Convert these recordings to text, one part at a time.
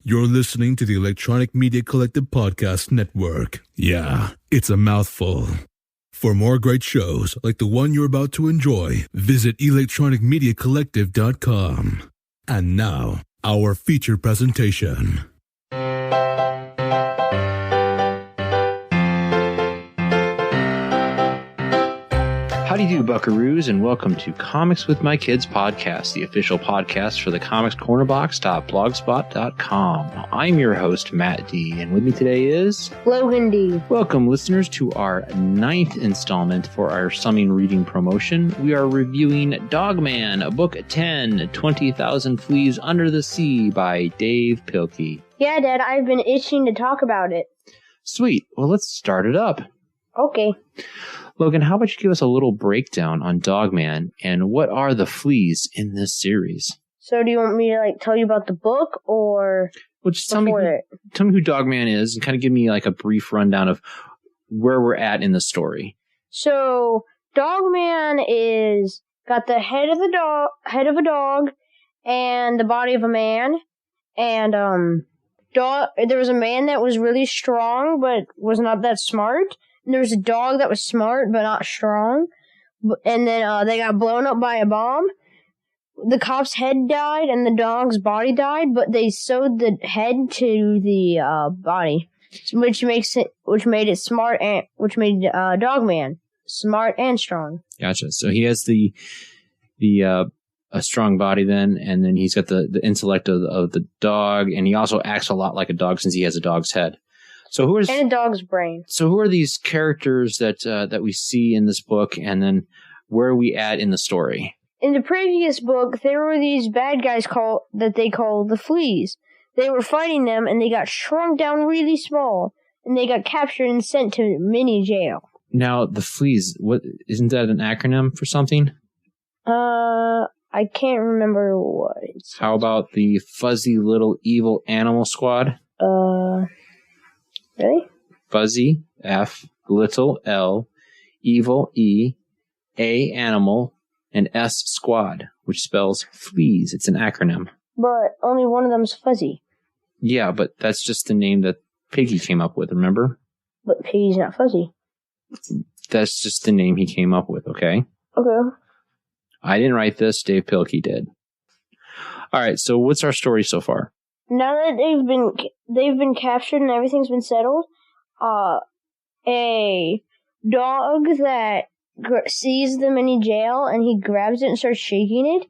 You're listening to the Electronic Media Collective Podcast Network. Yeah, it's a mouthful. For more great shows like the one you're about to enjoy, visit electronicmediacollective.com. And now, our feature presentation. How do you do, buckaroos, and welcome to Comics with My Kids podcast, the official podcast for the comicscornerbox.blogspot.com. I'm your host, Matt D, and with me today is... Logan D. Welcome, listeners, to our 9th installment for our Summing Reading promotion. We are reviewing Dogman Book 10, 20,000 Fleas Under the Sea by Dav Pilkey. Yeah, Dad, I've been itching to talk about it. Sweet. Well, let's start it up. Okay. Logan, how about you give us a little breakdown on Dogman and what are the fleas in this series? So do you want me to tell you about the book or just tell me who Dogman is and kind of give me a brief rundown of where we're at in the story. So Dogman is got the head of a dog and the body of a man, and there was a man that was really strong but was not that smart. And there was a dog that was smart but not strong. And then they got blown up by a bomb. The cop's head died and the dog's body died, but they sewed the head to the body, which made Dogman smart and strong. Gotcha. So he has a strong body then, and then he's got the intellect of the dog, and he also acts a lot like a dog since he has a dog's head. And a dog's brain. So who are these characters that we see in this book, and then where are we at in the story? In the previous book, there were these bad guys that they called the Fleas. They were fighting them, and they got shrunk down really small, and they got captured and sent to mini jail. Now, the Fleas, isn't that an acronym for something? I can't remember what it's. How about the Fuzzy Little Evil Animal Squad? Really? Fuzzy, F, little L, evil, E, A, animal, and S, squad, which spells fleas. It's an acronym. But only one of them's Fuzzy. Yeah, but that's just the name that Piggy came up with, remember? But Piggy's not Fuzzy. That's just the name he came up with, okay? Okay. I didn't write this, Dav Pilkey did. Alright, so what's our story so far? Now that they've been captured and everything's been settled, a dog that sees them in jail and he grabs it and starts shaking it,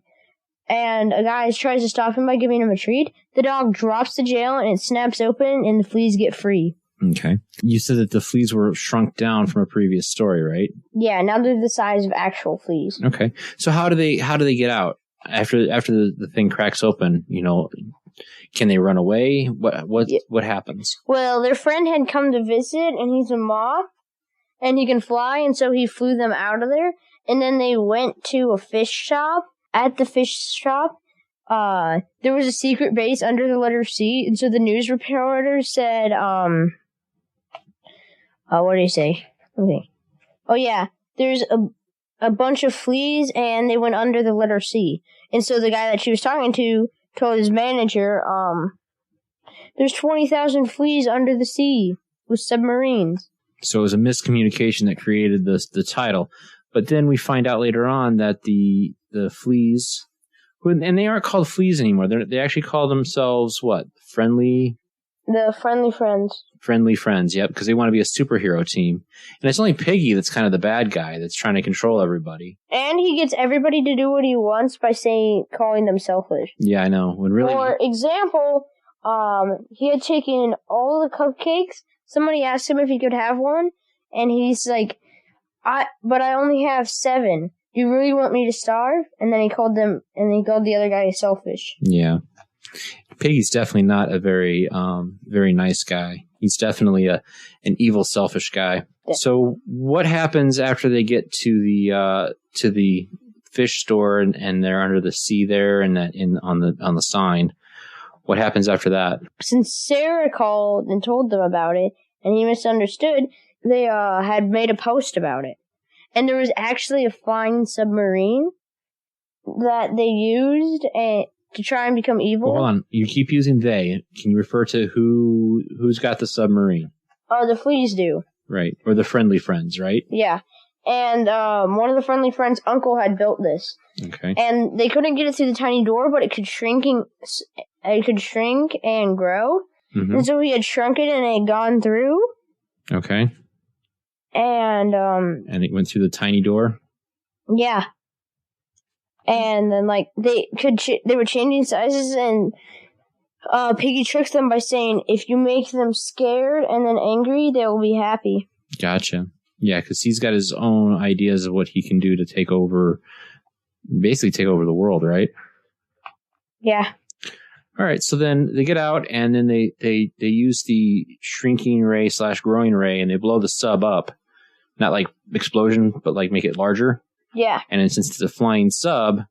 and a guy tries to stop him by giving him a treat. The dog drops the jail and it snaps open and the fleas get free. Okay. You said that the fleas were shrunk down from a previous story, right? Yeah, now they're the size of actual fleas. Okay. So how do they get out after the thing cracks open? Can they run away? What happens? Well, their friend had come to visit, and he's a moth, and he can fly, and so he flew them out of there. And then they went to a fish shop. At the fish shop, there was a secret base under the letter C, and so the news reporter said, what did he say? Okay. Oh yeah, there's a bunch of fleas, and they went under the letter C. And so the guy that she was talking to told his manager, there's 20,000 fleas under the sea with submarines. So it was a miscommunication that created the title. But then we find out later on that the fleas, and they aren't called fleas anymore. They actually call themselves what? The Friendly Friends. Friendly Friends, yep, because they want to be a superhero team. And it's only Piggy that's kind of the bad guy that's trying to control everybody. And he gets everybody to do what he wants by calling them selfish. Yeah, I know. For example, he had taken all the cupcakes. Somebody asked him if he could have one, and he's like, but I only have 7. Do you really want me to starve? And then he called the other guy selfish. Yeah. Piggy's definitely not a very nice guy. He's definitely an evil, selfish guy. Yeah. So what happens after they get to the fish store and they're under the sea there and on the sign? What happens after that? Since Sarah called and told them about it and he misunderstood, they had made a post about it. And there was actually a flying submarine that they used, to try and become evil. Well, hold on. You keep using they. Can you refer to who's got the submarine? The Fleas do. Right. Or the friendly friends, right? Yeah. And one of the friendly friends' uncle had built this. Okay. And they couldn't get it through the tiny door, but it could shrink and grow. Mm-hmm. And so he had shrunk it and it had gone through. Okay. And it went through the tiny door? Yeah. And then, like, they were changing sizes, and Piggy tricks them by saying, if you make them scared and then angry, they will be happy. Gotcha. Yeah, because he's got his own ideas of what he can do to basically take over the world, right? Yeah. All right, so then they get out, and then they use the shrinking ray / growing ray, and they blow the sub up. Not like explosion, but like make it larger. Yeah. And then since it's a flying sub,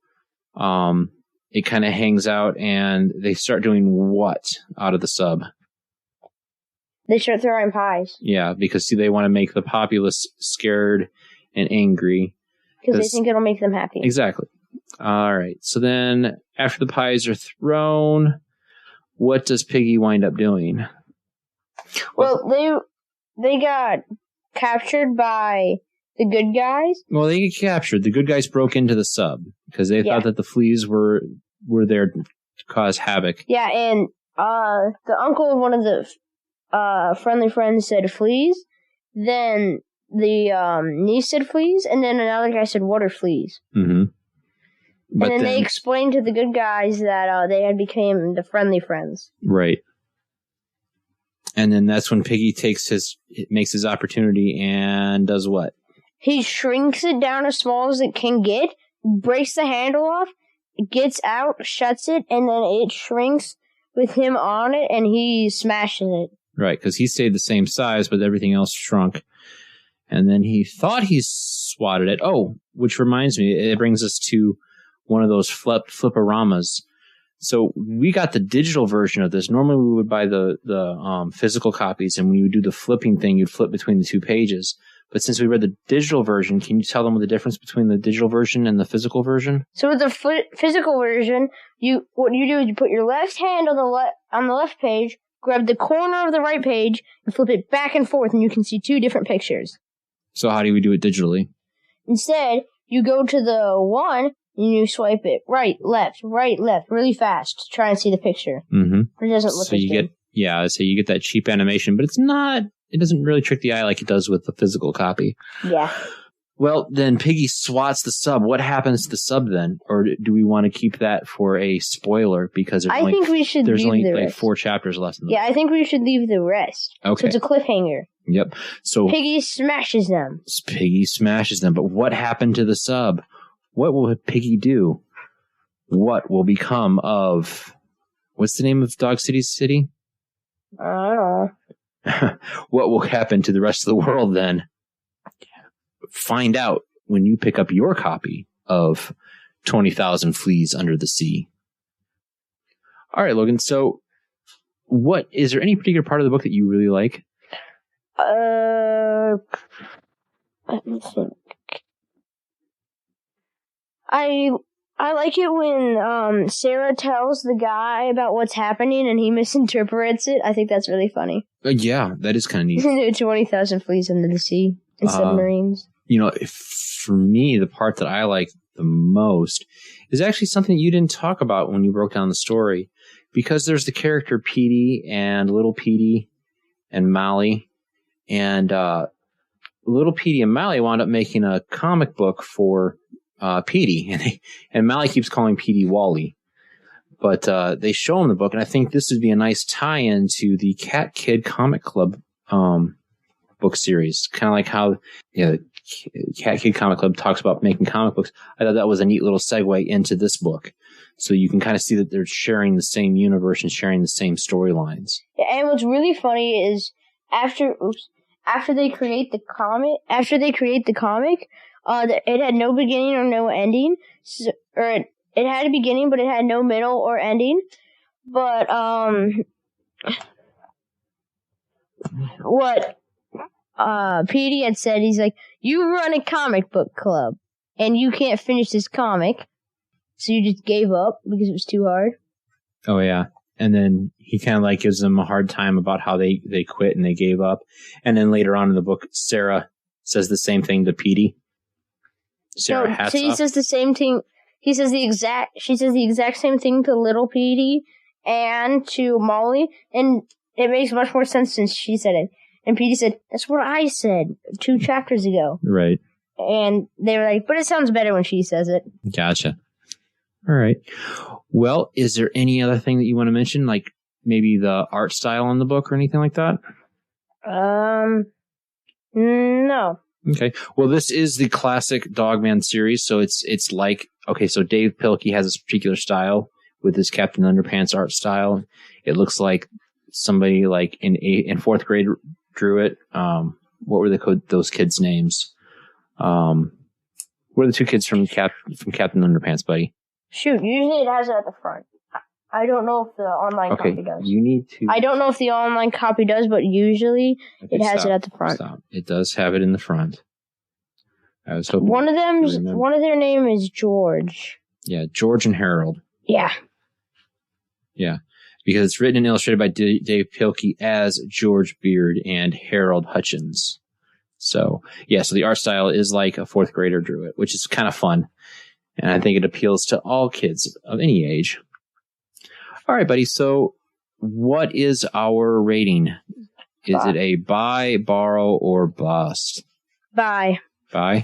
it kind of hangs out, and they start doing what out of the sub? They start throwing pies. Yeah, because they want to make the populace scared and angry. Because they think it'll make them happy. Exactly. All right. So then after the pies are thrown, what does Piggy wind up doing? Well, they got captured by the good guys. Well, they get captured. The good guys broke into the sub because they thought that the fleas were there to cause havoc. Yeah, and the uncle of one of the friendly friends said fleas. Then the niece said fleas, and then another guy said water fleas. Mm-hmm. And then they explained to the good guys that they had become the friendly friends. Right. And then that's when Piggy makes his opportunity and does what? He shrinks it down as small as it can get, breaks the handle off, gets out, shuts it, and then it shrinks with him on it, and he smashes it. Right, because he stayed the same size, but everything else shrunk. And then he thought he swatted it. Oh, which reminds me, it brings us to one of those fliporamas. So we got the digital version of this. Normally we would buy the physical copies, and when you would do the flipping thing, you'd flip between the two pages. But since we read the digital version, can you tell them the difference between the digital version and the physical version? So with the physical version, what you do is you put your left hand on the left page, grab the corner of the right page, and flip it back and forth, and you can see two different pictures. So how do we do it digitally? Instead, you go to the one, and you swipe it right, left, really fast to try and see the picture. Mm-hmm. It doesn't look as good. So you get that cheap animation, but it doesn't really trick the eye like it does with the physical copy. Yeah. Well, then Piggy swats the sub. What happens to the sub then? Or do we want to keep that for a spoiler? Because there's only like 4 chapters left in the book. I think we should leave the rest. Okay. So it's a cliffhanger. Yep. So Piggy smashes them. But what happened to the sub? What will Piggy do? What will become of... What's the name of Dog City's city? I don't know. What will happen to the rest of the world then? Find out when you pick up your copy of 20,000 Fleas Under the Sea. All right, Logan. So, is there any particular part of the book that you really like? Let me think. I like it when Sarah tells the guy about what's happening and he misinterprets it. I think that's really funny. Yeah, that is kind of neat. 20,000 Fleas Under the Sea and submarines. For me, the part that I like the most is actually something you didn't talk about when you broke down the story. Because there's the character Petey and Little Petey and Molly. And Little Petey and Molly wound up making a comic book for Petey. And Molly keeps calling Petey Wally. But they show him the book, and I think this would be a nice tie-in to the Cat Kid Comic Club book series. Kind of like how Cat Kid Comic Club talks about making comic books. I thought that was a neat little segue into this book. So you can kind of see that they're sharing the same universe and sharing the same storylines. Yeah, and what's really funny is after they create the comic, it had no beginning or no ending. It had a beginning, but it had no middle or ending. But what Petey had said, he's like, you run a comic book club, and you can't finish this comic, So you just gave up because it was too hard? Oh, yeah. And then he kind of like gives them a hard time about how they quit and they gave up. And then later on in the book, Sarah says the same thing to Petey. Sarah hats so he up. says the same thing. She says the exact same thing to little Petey and to Molly. And it makes much more sense since she said it. And Petey said, that's what I said 2 chapters ago. Right. And they were like, but it sounds better when she says it. Gotcha. All right. Well, is there any other thing that you want to mention? Like maybe the art style in the book or anything like that? No. Okay. Well, this is the classic Dogman series. So it's like, okay, so Dav Pilkey has this particular style with his Captain Underpants art style. It looks like somebody like in 4th grade drew it. What were those kids' names? What are the 2 kids from Captain Underpants, buddy? Shoot, usually it has it at the front. I don't know if the online copy does. You need to. I don't know if the online copy does, but usually it has it at the front. Stop. It does have it in the front. I was hoping one of their name is George. Yeah, George and Harold. Yeah. Yeah, because it's written and illustrated by Dav Pilkey as George Beard and Harold Hutchins. So, yeah, so the art style is like a 4th grader drew it, which is kind of fun. And I think it appeals to all kids of any age. All right, buddy. So what is our rating? Is it a buy, borrow, or bust? Buy. Buy.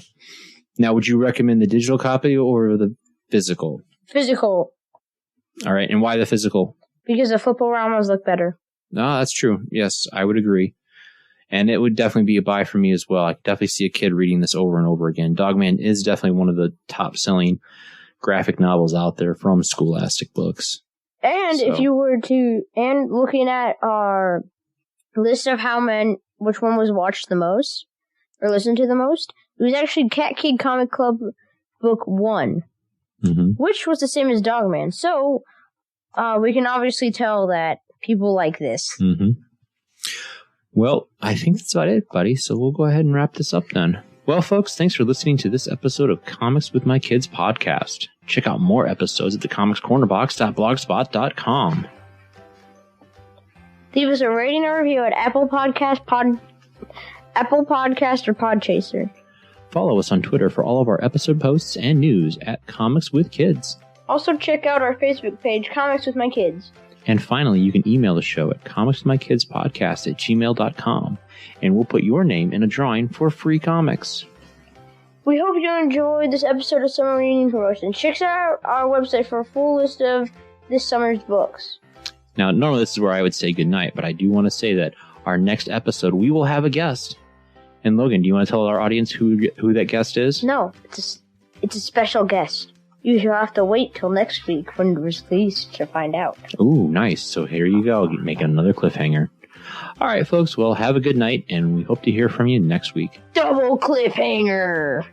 Now, would you recommend the digital copy or the physical? Physical. All right. And why the physical? Because the flip-arounds look better. No, that's true. Yes, I would agree. And it would definitely be a buy for me as well. I could definitely see a kid reading this over and over again. Dogman is definitely one of the top-selling graphic novels out there from Scholastic Books. And if you were to, and looking at our list of which one was watched the most, or listened to the most, it was actually Cat Kid Comic Club Book 1, which was the same as Dogman. So, we can obviously tell that people like this. Mm-hmm. Well, I think that's about it, buddy. So we'll go ahead and wrap this up then. Well, folks, thanks for listening to this episode of Comics with My Kids podcast. Check out more episodes at thecomicscornerbox.blogspot.com. Leave us a rating or review at Apple Podcast or Podchaser. Follow us on Twitter for all of our episode posts and news at Comics with Kids. Also check out our Facebook page, Comics with My Kids. And finally, you can email the show at comicswithmykidspodcast@gmail.com, and we'll put your name in a drawing for free comics. We hope you enjoyed this episode of Summer Reading Promotion. Check out our website for a full list of this summer's books. Now, normally this is where I would say goodnight, but I do want to say that our next episode, we will have a guest. And Logan, do you want to tell our audience who that guest is? No, it's a special guest. You shall have to wait till next week when it's released to find out. Ooh, nice. So here you go, making another cliffhanger. All right, folks. Well, have a good night, and we hope to hear from you next week. Double cliffhanger!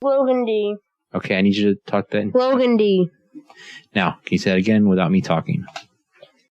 Logan D. Okay, I need you to talk that. Logan D. Now, can you say that again without me talking?